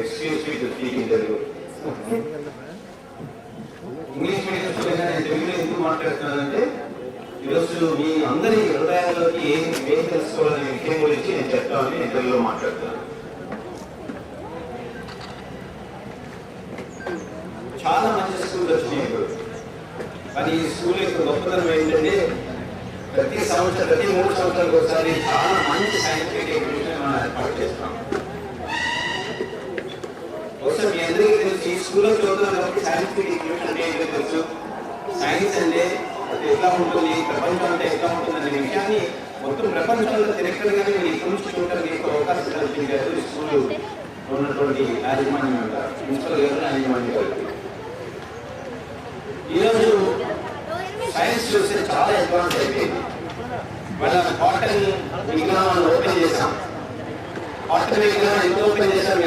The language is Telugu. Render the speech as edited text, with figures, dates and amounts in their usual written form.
Excuse me to speak in Telugu. English medium student నేను తెలుగులో ఎందుకు మాట్లాడుతున్నానంటే ఈరోజు మీ అందరి హృదయాల్లోకి ఏం తెలుసుకోవాలనే విషయం గురించి నేను చెప్తామని నేను తెలుగులో మాట్లాడుతున్నాను. చాలా మంచి స్కూల్ వచ్చినాయి ఇప్పుడు. కానీ ఈ స్కూల్ యొక్క గొప్పతనం ఏంటంటే ప్రతి 3 సంవత్సరాలకు ఒకసారి చాలా మంచి సైంటిఫిక్ ఎగ్జిబిషన్ మనం ఏర్పాటు చేస్తాం. బహుశా మీ అందరికీ తెలుసు, ఈ స్కూల్లో చదువుతున్న కాబట్టి సైంటిఫిక్ ఎగ్జిబిషన్ అంటే ఏంటో తెలుసు. సైన్స్ అంటే అది ఎట్లా ఉంటుంది, ప్రపంచం అంటే ఎట్లా ఉంటుంది అనే విషయాన్ని మొత్తం ప్రపంచంలో తిరగలుగానే మీరు ఇక్కడ నుంచి చూడడానికి ఎక్కువ అవకాశం కల్పించారు ఈ స్కూల్ ఉన్నటువంటి యాజమాన్యం ప్రిన్సిపల్ గారు, యాజమాన్యం గారు. ఈరోజు సైన్స్ చూస్తే చాలా అడ్వాన్స్ అయిపోయింది. వాళ్ళ కాటన్ విగ్రహాలను ఓపెన్ చేశాం. కాటన్ విగ్రహాన్ని ఎంత ఓపెన్ చేశాం